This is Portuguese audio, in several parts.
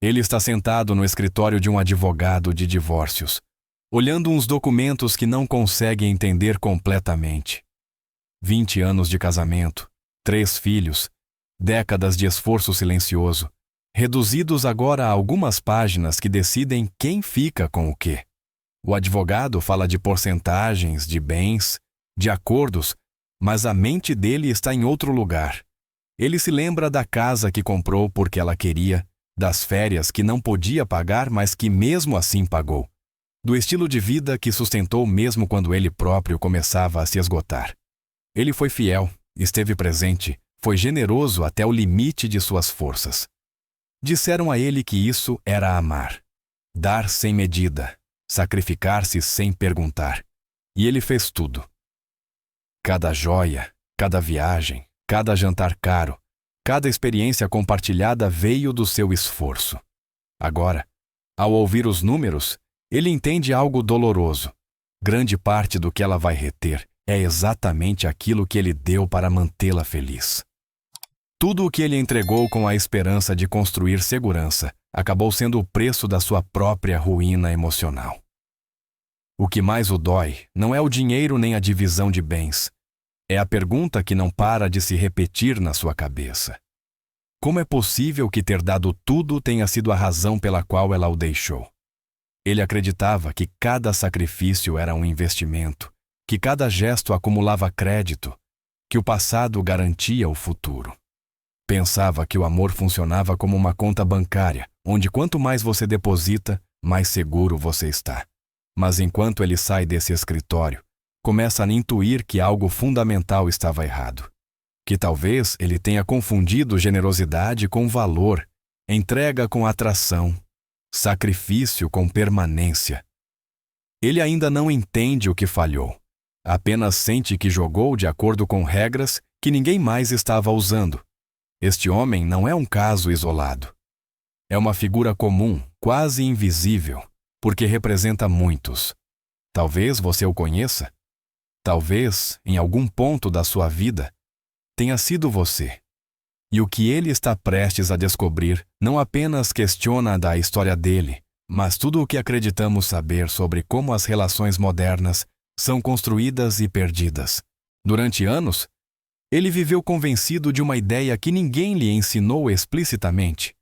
Ele está sentado no escritório de um advogado de divórcios, olhando uns documentos que não consegue entender completamente. 20 anos de casamento, 3 filhos, décadas de esforço silencioso, reduzidos agora a algumas páginas que decidem quem fica com o quê. O advogado fala de porcentagens, de bens, de acordos, mas a mente dele está em outro lugar. Ele se lembra da casa que comprou porque ela queria, das férias que não podia pagar, mas que mesmo assim pagou, do estilo de vida que sustentou mesmo quando ele próprio começava a se esgotar. Ele foi fiel, esteve presente, foi generoso até o limite de suas forças. Disseram a ele que isso era amar, dar sem medida, sacrificar-se sem perguntar. E ele fez tudo. Cada joia, cada viagem, cada jantar caro, cada experiência compartilhada veio do seu esforço. Agora, ao ouvir os números, ele entende algo doloroso. Grande parte do que ela vai reter é exatamente aquilo que ele deu para mantê-la feliz. Tudo o que ele entregou com a esperança de construir segurança acabou sendo o preço da sua própria ruína emocional. O que mais o dói não é o dinheiro nem a divisão de bens. É a pergunta que não para de se repetir na sua cabeça. Como é possível que ter dado tudo tenha sido a razão pela qual ela o deixou? Ele acreditava que cada sacrifício era um investimento, que cada gesto acumulava crédito, que o passado garantia o futuro. Pensava que o amor funcionava como uma conta bancária, onde quanto mais você deposita, mais seguro você está. Mas enquanto ele sai desse escritório, começa a intuir que algo fundamental estava errado. Que talvez ele tenha confundido generosidade com valor, entrega com atração, sacrifício com permanência. Ele ainda não entende o que falhou, apenas sente que jogou de acordo com regras que ninguém mais estava usando. Este homem não é um caso isolado. É uma figura comum, quase invisível, porque representa muitos. Talvez você o conheça. Talvez, em algum ponto da sua vida, tenha sido você. E o que ele está prestes a descobrir não apenas questiona da história dele, mas tudo o que acreditamos saber sobre como as relações modernas são construídas e perdidas. Durante anos, ele viveu convencido de uma ideia que ninguém lhe ensinou explicitamente,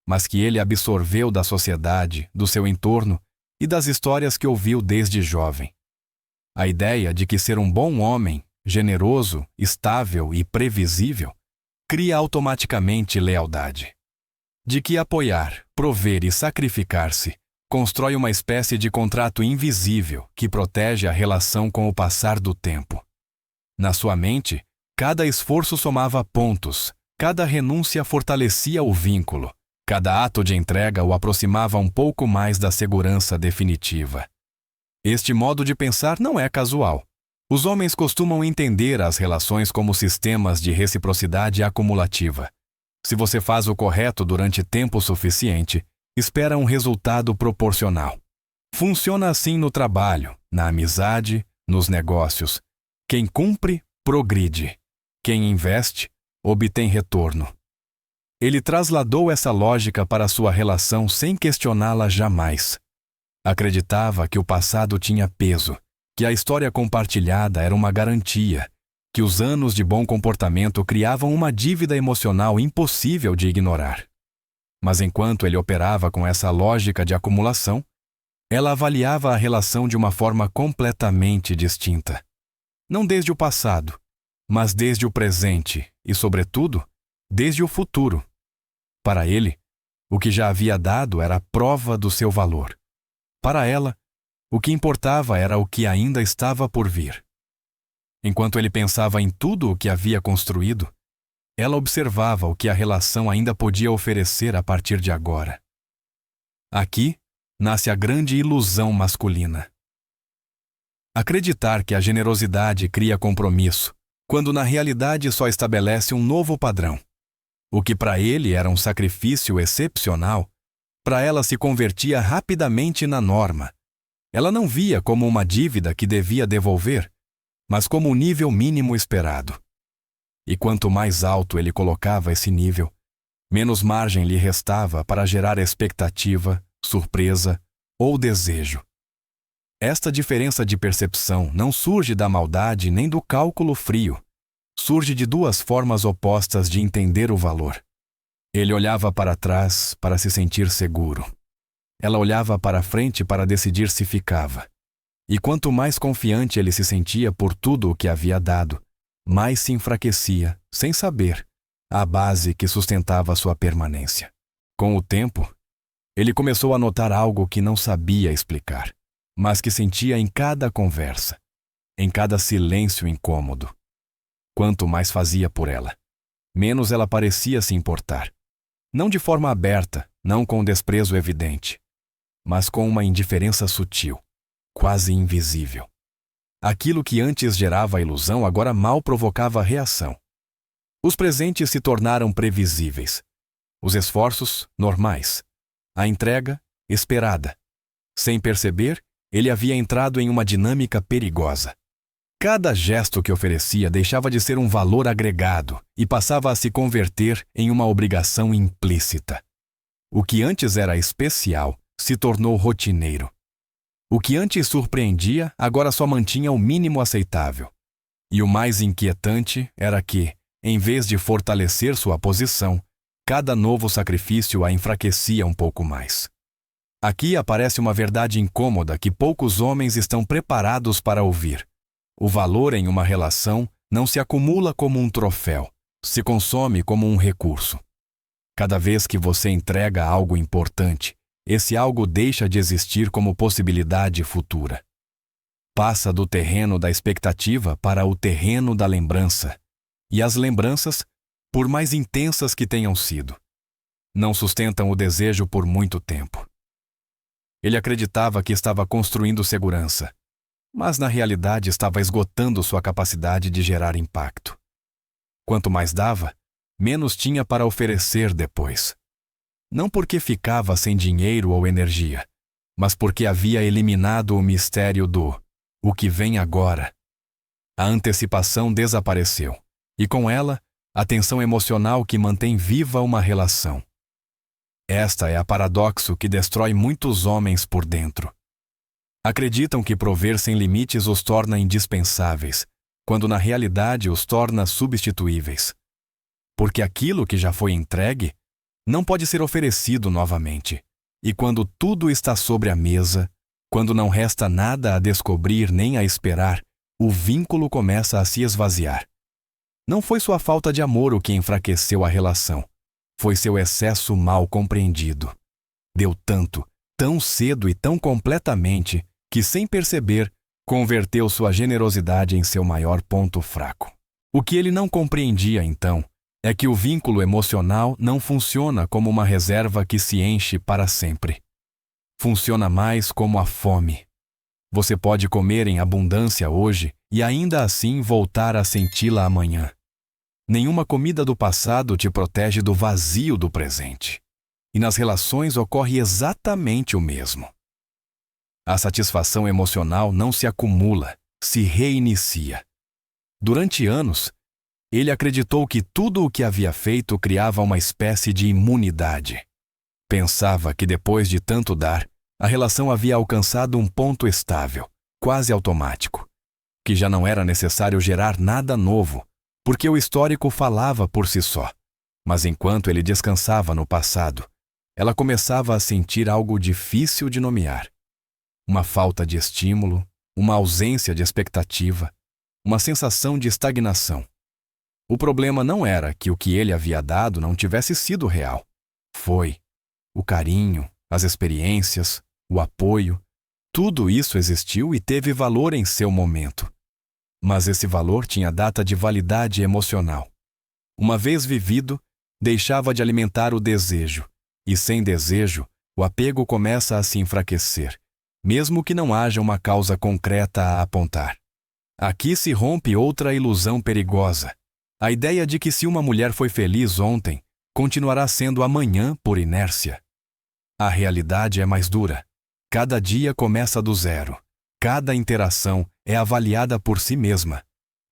mas que ele absorveu da sociedade, do seu entorno e das histórias que ouviu desde jovem. A ideia de que ser um bom homem, generoso, estável e previsível, cria automaticamente lealdade. De que apoiar, prover e sacrificar-se constrói uma espécie de contrato invisível que protege a relação com o passar do tempo. Na sua mente, cada esforço somava pontos, cada renúncia fortalecia o vínculo, cada ato de entrega o aproximava um pouco mais da segurança definitiva. Este modo de pensar não é casual. Os homens costumam entender as relações como sistemas de reciprocidade acumulativa. Se você faz o correto durante tempo suficiente, espera um resultado proporcional. Funciona assim no trabalho, na amizade, nos negócios. Quem cumpre, progride. Quem investe, obtém retorno. Ele trasladou essa lógica para sua relação sem questioná-la jamais. Acreditava que o passado tinha peso, que a história compartilhada era uma garantia, que os anos de bom comportamento criavam uma dívida emocional impossível de ignorar. Mas enquanto ele operava com essa lógica de acumulação, ela avaliava a relação de uma forma completamente distinta. Não desde o passado, mas desde o presente e, sobretudo, desde o futuro. Para ele, o que já havia dado era a prova do seu valor. Para ela, o que importava era o que ainda estava por vir. Enquanto ele pensava em tudo o que havia construído, ela observava o que a relação ainda podia oferecer a partir de agora. Aqui nasce a grande ilusão masculina. Acreditar que a generosidade cria compromisso, quando na realidade só estabelece um novo padrão. O que para ele era um sacrifício excepcional, para ela se convertia rapidamente na norma. Ela não via como uma dívida que devia devolver, mas como o nível mínimo esperado. E quanto mais alto ele colocava esse nível, Menos margem lhe restava para gerar expectativa, surpresa ou desejo. Esta diferença de percepção não surge da maldade nem do cálculo frio. Surge de duas formas opostas de entender o valor. Ele olhava para trás para se sentir seguro. Ela olhava para frente para decidir se ficava. E quanto mais confiante ele se sentia por tudo o que havia dado, mais se enfraquecia, sem saber, a base que sustentava sua permanência. Com o tempo, ele começou a notar algo que não sabia explicar, mas que sentia em cada conversa, em cada silêncio incômodo. Quanto mais fazia por ela, menos ela parecia se importar. Não de forma aberta, não com desprezo evidente, mas com uma indiferença sutil, quase invisível. Aquilo que antes gerava ilusão agora mal provocava reação. Os presentes se tornaram previsíveis. Os esforços, normais. A entrega, esperada. Sem perceber, ele havia entrado em uma dinâmica perigosa. Cada gesto que oferecia deixava de ser um valor agregado e passava a se converter em uma obrigação implícita. O que antes era especial se tornou rotineiro. O que antes surpreendia agora só mantinha o mínimo aceitável. E o mais inquietante era que, em vez de fortalecer sua posição, cada novo sacrifício a enfraquecia um pouco mais. Aqui aparece uma verdade incômoda que poucos homens estão preparados para ouvir. O valor em uma relação não se acumula como um troféu, se consome como um recurso. Cada vez que você entrega algo importante, esse algo deixa de existir como possibilidade futura. Passa do terreno da expectativa para o terreno da lembrança. E as lembranças, por mais intensas que tenham sido, não sustentam o desejo por muito tempo. Ele acreditava que estava construindo segurança, mas na realidade estava esgotando sua capacidade de gerar impacto. Quanto mais dava, menos tinha para oferecer depois. Não porque ficava sem dinheiro ou energia, mas porque havia eliminado o mistério do o que vem agora. A antecipação desapareceu, e com ela, a tensão emocional que mantém viva uma relação. Esta é a paradoxo que destrói muitos homens por dentro. Acreditam que prover sem limites os torna indispensáveis, quando na realidade os torna substituíveis. Porque aquilo que já foi entregue não pode ser oferecido novamente. E quando tudo está sobre a mesa, quando não resta nada a descobrir nem a esperar, o vínculo começa a se esvaziar. Não foi sua falta de amor o que enfraqueceu a relação. Foi seu excesso mal compreendido. Deu tanto, tão cedo e tão completamente, que sem perceber, converteu sua generosidade em seu maior ponto fraco. O que ele não compreendia, então, é que o vínculo emocional não funciona como uma reserva que se enche para sempre. Funciona mais como a fome. Você pode comer em abundância hoje e ainda assim voltar a senti-la amanhã. Nenhuma comida do passado te protege do vazio do presente. E nas relações ocorre exatamente o mesmo. A satisfação emocional não se acumula, se reinicia. Durante anos, ele acreditou que tudo o que havia feito criava uma espécie de imunidade. Pensava que depois de tanto dar, a relação havia alcançado um ponto estável, quase automático, que já não era necessário gerar nada novo, porque o histórico falava por si só. Mas enquanto ele descansava no passado, ela começava a sentir algo difícil de nomear. Uma falta de estímulo, uma ausência de expectativa, uma sensação de estagnação. O problema não era que o que ele havia dado não tivesse sido real. Foi. O carinho, as experiências, o apoio, tudo isso existiu e teve valor em seu momento. Mas esse valor tinha data de validade emocional. Uma vez vivido, deixava de alimentar o desejo, e sem desejo, o apego começa a se enfraquecer, mesmo que não haja uma causa concreta a apontar. Aqui se rompe outra ilusão perigosa, a ideia de que se uma mulher foi feliz ontem, continuará sendo amanhã por inércia. A realidade é mais dura. Cada dia começa do zero. Cada interação é avaliada por si mesma.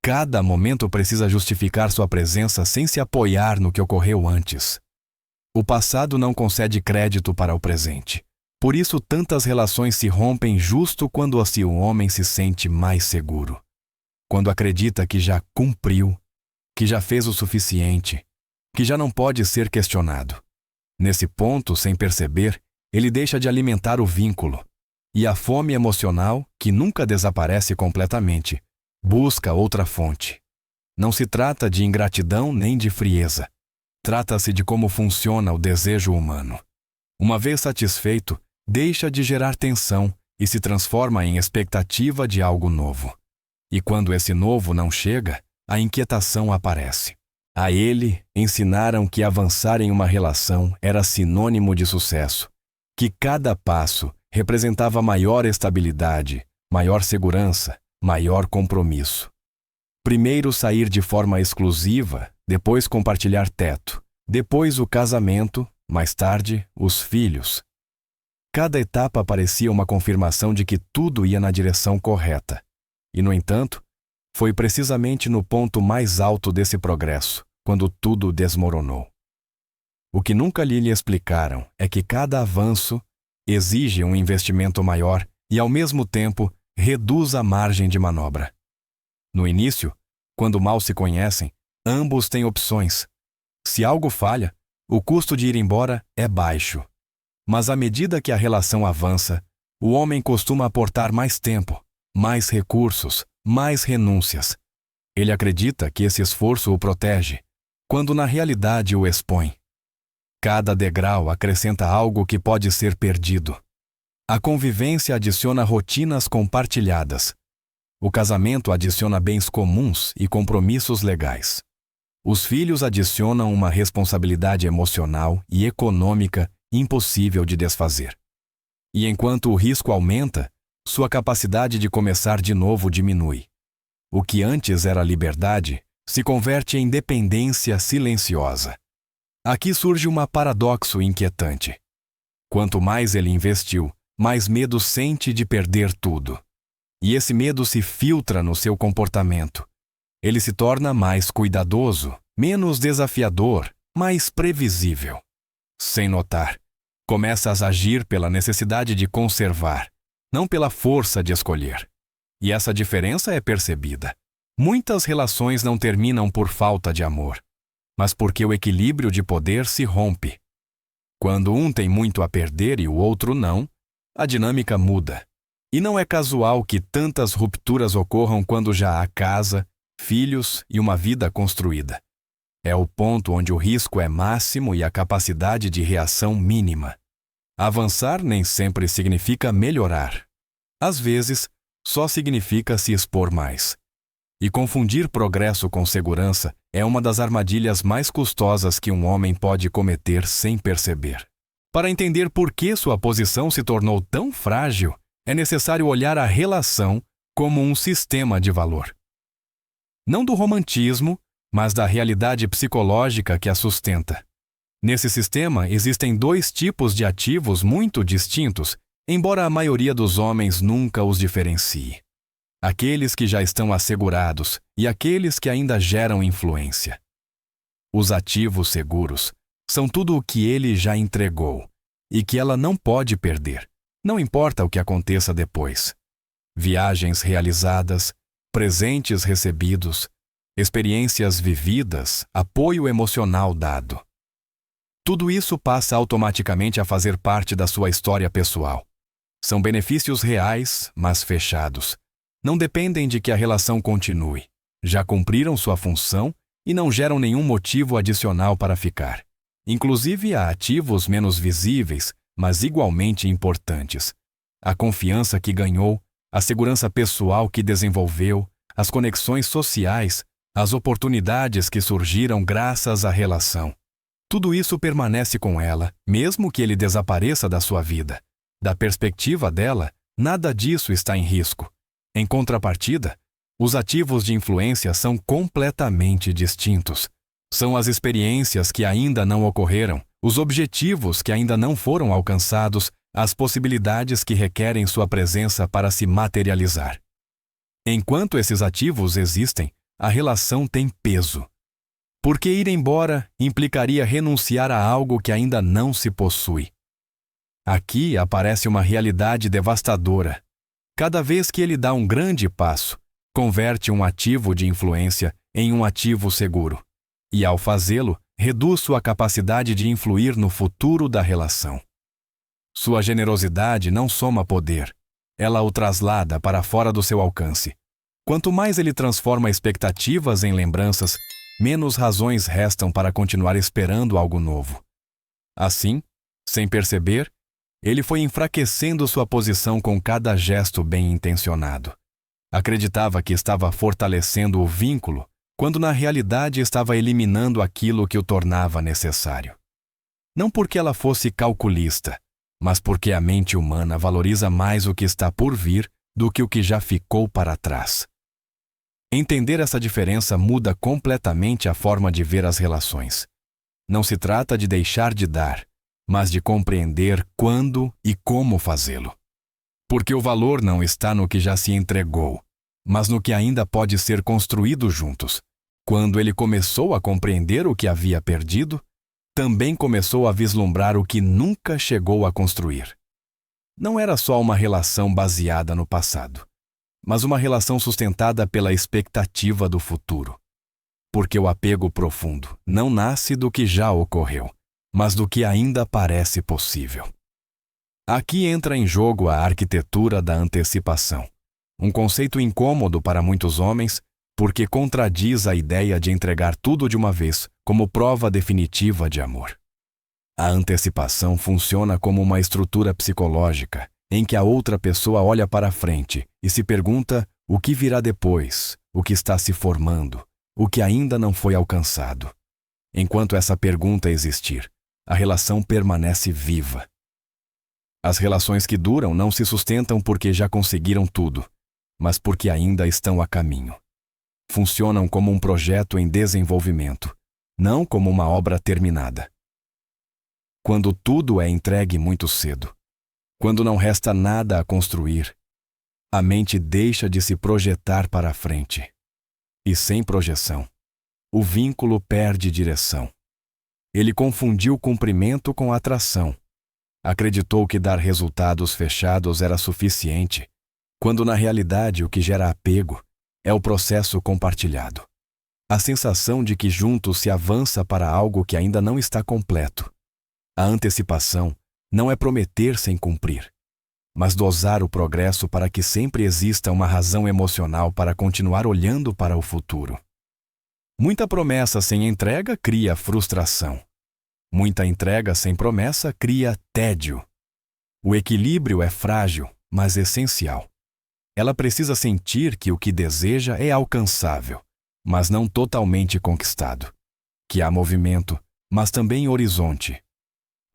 Cada momento precisa justificar sua presença sem se apoiar no que ocorreu antes. O passado não concede crédito para o presente. Por isso, tantas relações se rompem justo quando assim o homem se sente mais seguro. Quando acredita que já cumpriu, que já fez o suficiente, que já não pode ser questionado. Nesse ponto, sem perceber, ele deixa de alimentar o vínculo. E a fome emocional, que nunca desaparece completamente, busca outra fonte. Não se trata de ingratidão nem de frieza. Trata-se de como funciona o desejo humano. Uma vez satisfeito, deixa de gerar tensão e se transforma em expectativa de algo novo. E quando esse novo não chega, a inquietação aparece. A ele ensinaram que avançar em uma relação era sinônimo de sucesso, que cada passo representava maior estabilidade, maior segurança, maior compromisso. Primeiro sair de forma exclusiva, depois compartilhar teto, depois o casamento, mais tarde os filhos. Cada etapa parecia uma confirmação de que tudo ia na direção correta. E, no entanto, foi precisamente no ponto mais alto desse progresso, quando tudo desmoronou. O que nunca lhe explicaram é que cada avanço exige um investimento maior e, ao mesmo tempo, reduz a margem de manobra. No início, quando mal se conhecem, ambos têm opções. Se algo falha, o custo de ir embora é baixo. Mas à medida que a relação avança, o homem costuma aportar mais tempo, mais recursos, mais renúncias. Ele acredita que esse esforço o protege, quando na realidade o expõe. Cada degrau acrescenta algo que pode ser perdido. A convivência adiciona rotinas compartilhadas. O casamento adiciona bens comuns e compromissos legais. Os filhos adicionam uma responsabilidade emocional e econômica impossível de desfazer. E enquanto o risco aumenta, sua capacidade de começar de novo diminui. O que antes era liberdade se converte em dependência silenciosa. Aqui surge um paradoxo inquietante. Quanto mais ele investiu, mais medo sente de perder tudo. E esse medo se filtra no seu comportamento. Ele se torna mais cuidadoso, menos desafiador, mais previsível. Sem notar, começa a agir pela necessidade de conservar, não pela força de escolher. E essa diferença é percebida. Muitas relações não terminam por falta de amor, mas porque o equilíbrio de poder se rompe. Quando um tem muito a perder e o outro não, a dinâmica muda. E não é casual que tantas rupturas ocorram quando já há casa, filhos e uma vida construída. É o ponto onde o risco é máximo e a capacidade de reação mínima. Avançar nem sempre significa melhorar. Às vezes, só significa se expor mais. E confundir progresso com segurança é uma das armadilhas mais custosas que um homem pode cometer sem perceber. Para entender por que sua posição se tornou tão frágil, é necessário olhar a relação como um sistema de valor. Não do romantismo, mas da realidade psicológica que a sustenta. Nesse sistema, existem dois tipos de ativos muito distintos, embora a maioria dos homens nunca os diferencie. Aqueles que já estão assegurados e aqueles que ainda geram influência. Os ativos seguros são tudo o que ele já entregou e que ela não pode perder, não importa o que aconteça depois. Viagens realizadas, presentes recebidos, experiências vividas, apoio emocional dado. Tudo isso passa automaticamente a fazer parte da sua história pessoal. São benefícios reais, mas fechados. Não dependem de que a relação continue. Já cumpriram sua função e não geram nenhum motivo adicional para ficar. Inclusive há ativos menos visíveis, mas igualmente importantes. A confiança que ganhou, a segurança pessoal que desenvolveu, as conexões sociais, as oportunidades que surgiram graças à relação. Tudo isso permanece com ela, mesmo que ele desapareça da sua vida. Da perspectiva dela, nada disso está em risco. Em contrapartida, os ativos de influência são completamente distintos. São as experiências que ainda não ocorreram, os objetivos que ainda não foram alcançados, as possibilidades que requerem sua presença para se materializar. Enquanto esses ativos existem, a relação tem peso. porque ir embora implicaria renunciar a algo que ainda não se possui. Aqui aparece uma realidade devastadora. Cada vez que ele dá um grande passo, converte um ativo de influência em um ativo seguro. E ao fazê-lo, reduz sua capacidade de influir no futuro da relação. Sua generosidade não soma poder, ela o traslada para fora do seu alcance. Quanto mais ele transforma expectativas em lembranças, menos razões restam para continuar esperando algo novo. Assim, sem perceber, ele foi enfraquecendo sua posição com cada gesto bem intencionado. Acreditava que estava fortalecendo o vínculo, quando na realidade estava eliminando aquilo que o tornava necessário. Não porque ela fosse calculista, mas porque a mente humana valoriza mais o que está por vir do que o que já ficou para trás. Entender essa diferença muda completamente a forma de ver as relações. Não se trata de deixar de dar, mas de compreender quando e como fazê-lo. Porque o valor não está no que já se entregou, mas no que ainda pode ser construído juntos. Quando ele começou a compreender o que havia perdido, também começou a vislumbrar o que nunca chegou a construir. Não era só uma relação baseada no passado, mas uma relação sustentada pela expectativa do futuro. Porque o apego profundo não nasce do que já ocorreu, mas do que ainda parece possível. Aqui entra em jogo a arquitetura da antecipação, um conceito incômodo para muitos homens, porque contradiz a ideia de entregar tudo de uma vez como prova definitiva de amor. A antecipação funciona como uma estrutura psicológica, em que a outra pessoa olha para frente e se pergunta o que virá depois, o que está se formando, o que ainda não foi alcançado. Enquanto essa pergunta existir, a relação permanece viva. As relações que duram não se sustentam porque já conseguiram tudo, mas porque ainda estão a caminho. Funcionam como um projeto em desenvolvimento, não como uma obra terminada. Quando tudo é entregue muito cedo, quando não resta nada a construir, a mente deixa de se projetar para a frente. E sem projeção, o vínculo perde direção. Ele confundiu cumprimento com atração. Acreditou que dar resultados fechados era suficiente, quando na realidade o que gera apego é o processo compartilhado. A sensação de que juntos se avança para algo que ainda não está completo. A antecipação não é prometer sem cumprir, mas dosar o progresso para que sempre exista uma razão emocional para continuar olhando para o futuro. Muita promessa sem entrega cria frustração. Muita entrega sem promessa cria tédio. O equilíbrio é frágil, mas essencial. Ela precisa sentir que o que deseja é alcançável, mas não totalmente conquistado. Que há movimento, mas também horizonte.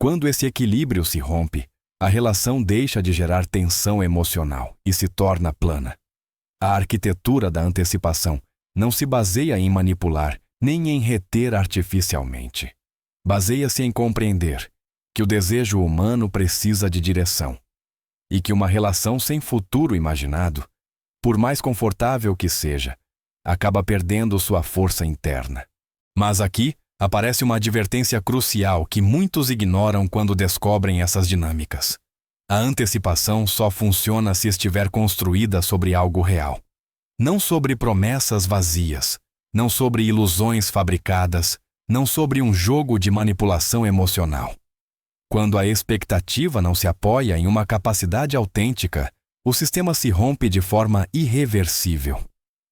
Quando esse equilíbrio se rompe, a relação deixa de gerar tensão emocional e se torna plana. A arquitetura da antecipação não se baseia em manipular, nem em reter artificialmente. Baseia-se em compreender que o desejo humano precisa de direção e que uma relação sem futuro imaginado, por mais confortável que seja, acaba perdendo sua força interna. Mas aqui aparece uma advertência crucial que muitos ignoram quando descobrem essas dinâmicas. A antecipação só funciona se estiver construída sobre algo real. Não sobre promessas vazias, não sobre ilusões fabricadas, não sobre um jogo de manipulação emocional. Quando a expectativa não se apoia em uma capacidade autêntica, o sistema se rompe de forma irreversível.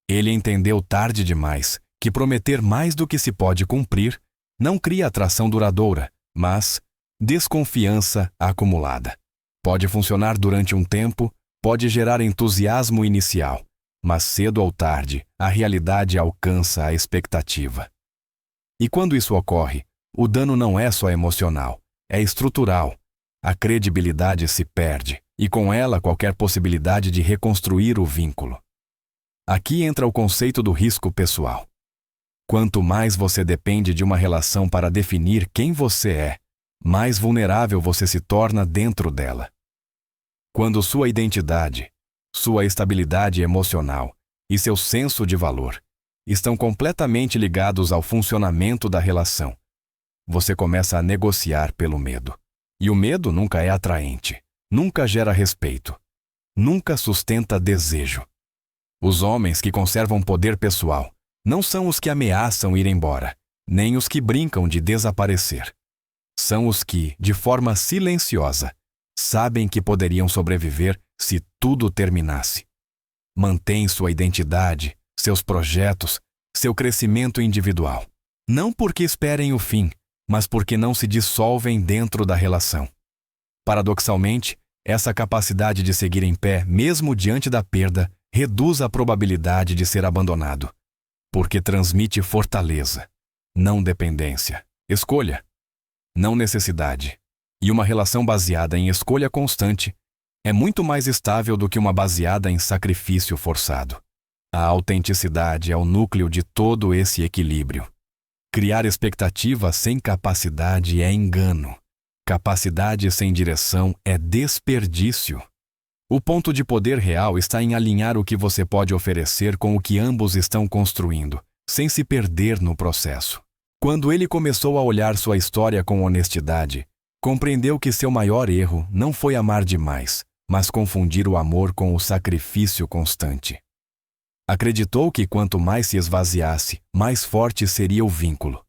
Ele entendeu tarde demais que prometer mais do que se pode cumprir não cria atração duradoura, mas desconfiança acumulada. Pode funcionar durante um tempo, pode gerar entusiasmo inicial, mas cedo ou tarde a realidade alcança a expectativa. E quando isso ocorre, o dano não é só emocional, é estrutural. A credibilidade se perde e com ela qualquer possibilidade de reconstruir o vínculo. Aqui entra o conceito do risco pessoal. Quanto mais você depende de uma relação para definir quem você é, mais vulnerável você se torna dentro dela. Quando sua identidade, sua estabilidade emocional e seu senso de valor estão completamente ligados ao funcionamento da relação. Você começa a negociar pelo medo. E o medo nunca é atraente, nunca gera respeito, nunca sustenta desejo. Os homens que conservam poder pessoal não são os que ameaçam ir embora, nem os que brincam de desaparecer. São os que, de forma silenciosa, sabem que poderiam sobreviver se tudo terminasse. Mantêm sua identidade, seus projetos, seu crescimento individual. Não porque esperem o fim, mas porque não se dissolvem dentro da relação. Paradoxalmente, essa capacidade de seguir em pé, mesmo diante da perda, reduz a probabilidade de ser abandonado, porque transmite fortaleza, não dependência, escolha, não necessidade. E uma relação baseada em escolha constante é muito mais estável do que uma baseada em sacrifício forçado. A autenticidade é o núcleo de todo esse equilíbrio. Criar expectativa sem capacidade é engano. Capacidade sem direção é desperdício. O ponto de poder real está em alinhar o que você pode oferecer com o que ambos estão construindo, sem se perder no processo. Quando ele começou a olhar sua história com honestidade, compreendeu que seu maior erro não foi amar demais, mas confundir o amor com o sacrifício constante. Acreditou que quanto mais se esvaziasse, mais forte seria o vínculo.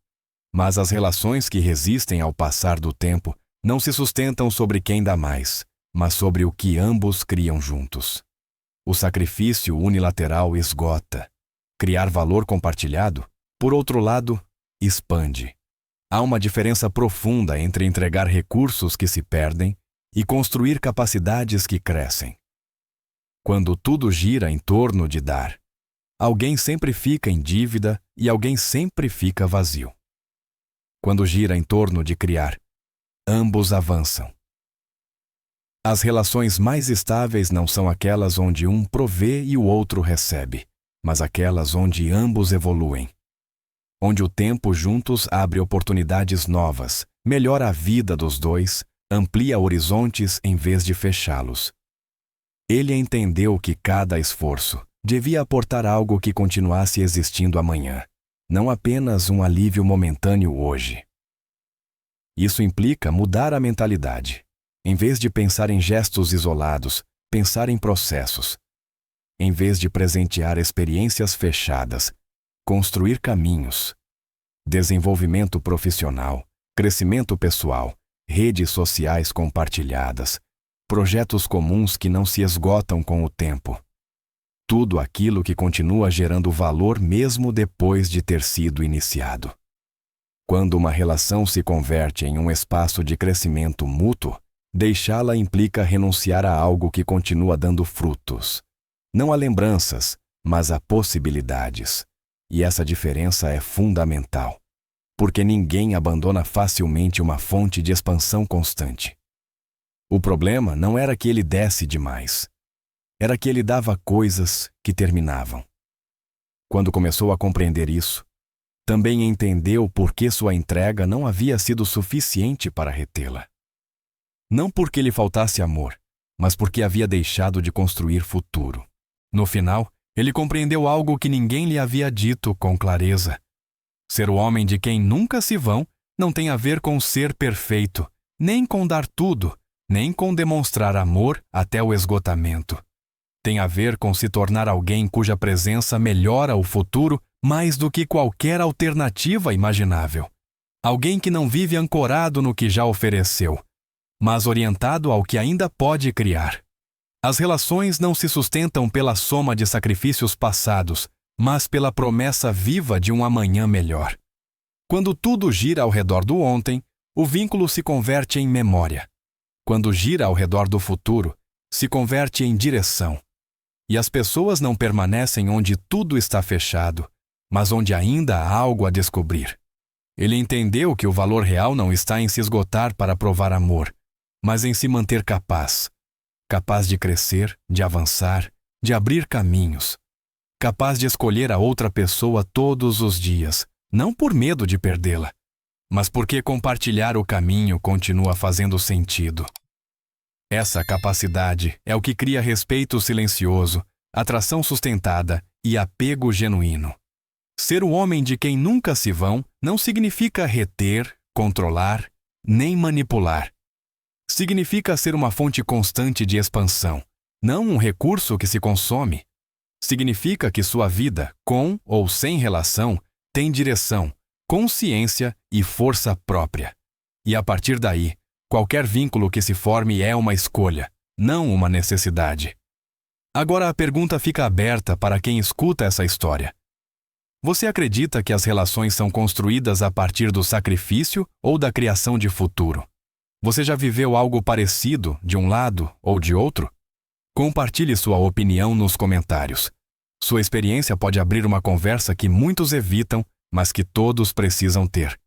Mas as relações que resistem ao passar do tempo não se sustentam sobre quem dá mais, mas sobre o que ambos criam juntos. O sacrifício unilateral esgota. Criar valor compartilhado, por outro lado, expande. Há uma diferença profunda entre entregar recursos que se perdem e construir capacidades que crescem. Quando tudo gira em torno de dar, alguém sempre fica em dívida e alguém sempre fica vazio. Quando gira em torno de criar, ambos avançam. As relações mais estáveis não são aquelas onde um provê e o outro recebe, mas aquelas onde ambos evoluem. Onde o tempo juntos abre oportunidades novas, melhora a vida dos dois, amplia horizontes em vez de fechá-los. Ele entendeu que cada esforço devia aportar algo que continuasse existindo amanhã, não apenas um alívio momentâneo hoje. Isso implica mudar a mentalidade. Em vez de pensar em gestos isolados, pensar em processos. Em vez de presentear experiências fechadas, construir caminhos. Desenvolvimento profissional, crescimento pessoal, redes sociais compartilhadas, projetos comuns que não se esgotam com o tempo. Tudo aquilo que continua gerando valor mesmo depois de ter sido iniciado. Quando uma relação se converte em um espaço de crescimento mútuo, deixá-la implica renunciar a algo que continua dando frutos. Não a lembranças, mas a possibilidades. E essa diferença é fundamental, porque ninguém abandona facilmente uma fonte de expansão constante. O problema não era que ele desse demais. Era que ele dava coisas que terminavam. Quando começou a compreender isso, também entendeu por que sua entrega não havia sido suficiente para retê-la. Não porque lhe faltasse amor, mas porque havia deixado de construir futuro. No final, ele compreendeu algo que ninguém lhe havia dito com clareza. Ser o homem de quem nunca se vão não tem a ver com ser perfeito, nem com dar tudo, nem com demonstrar amor até o esgotamento. Tem a ver com se tornar alguém cuja presença melhora o futuro mais do que qualquer alternativa imaginável. Alguém que não vive ancorado no que já ofereceu, mas orientado ao que ainda pode criar. As relações não se sustentam pela soma de sacrifícios passados, mas pela promessa viva de um amanhã melhor. Quando tudo gira ao redor do ontem, o vínculo se converte em memória. Quando gira ao redor do futuro, se converte em direção. E as pessoas não permanecem onde tudo está fechado, mas onde ainda há algo a descobrir. Ele entendeu que o valor real não está em se esgotar para provar amor, mas em se manter capaz. Capaz de crescer, de avançar, de abrir caminhos. Capaz de escolher a outra pessoa todos os dias, não por medo de perdê-la, mas porque compartilhar o caminho continua fazendo sentido. Essa capacidade é o que cria respeito silencioso, atração sustentada e apego genuíno. Ser o homem de quem nunca se vão não significa reter, controlar, nem manipular. Significa ser uma fonte constante de expansão, não um recurso que se consome. Significa que sua vida, com ou sem relação, tem direção, consciência e força própria. E a partir daí, qualquer vínculo que se forme é uma escolha, não uma necessidade. Agora a pergunta fica aberta para quem escuta essa história. Você acredita que as relações são construídas a partir do sacrifício ou da criação de futuro? Você já viveu algo parecido, de um lado ou de outro? Compartilhe sua opinião nos comentários. Sua experiência pode abrir uma conversa que muitos evitam, mas que todos precisam ter.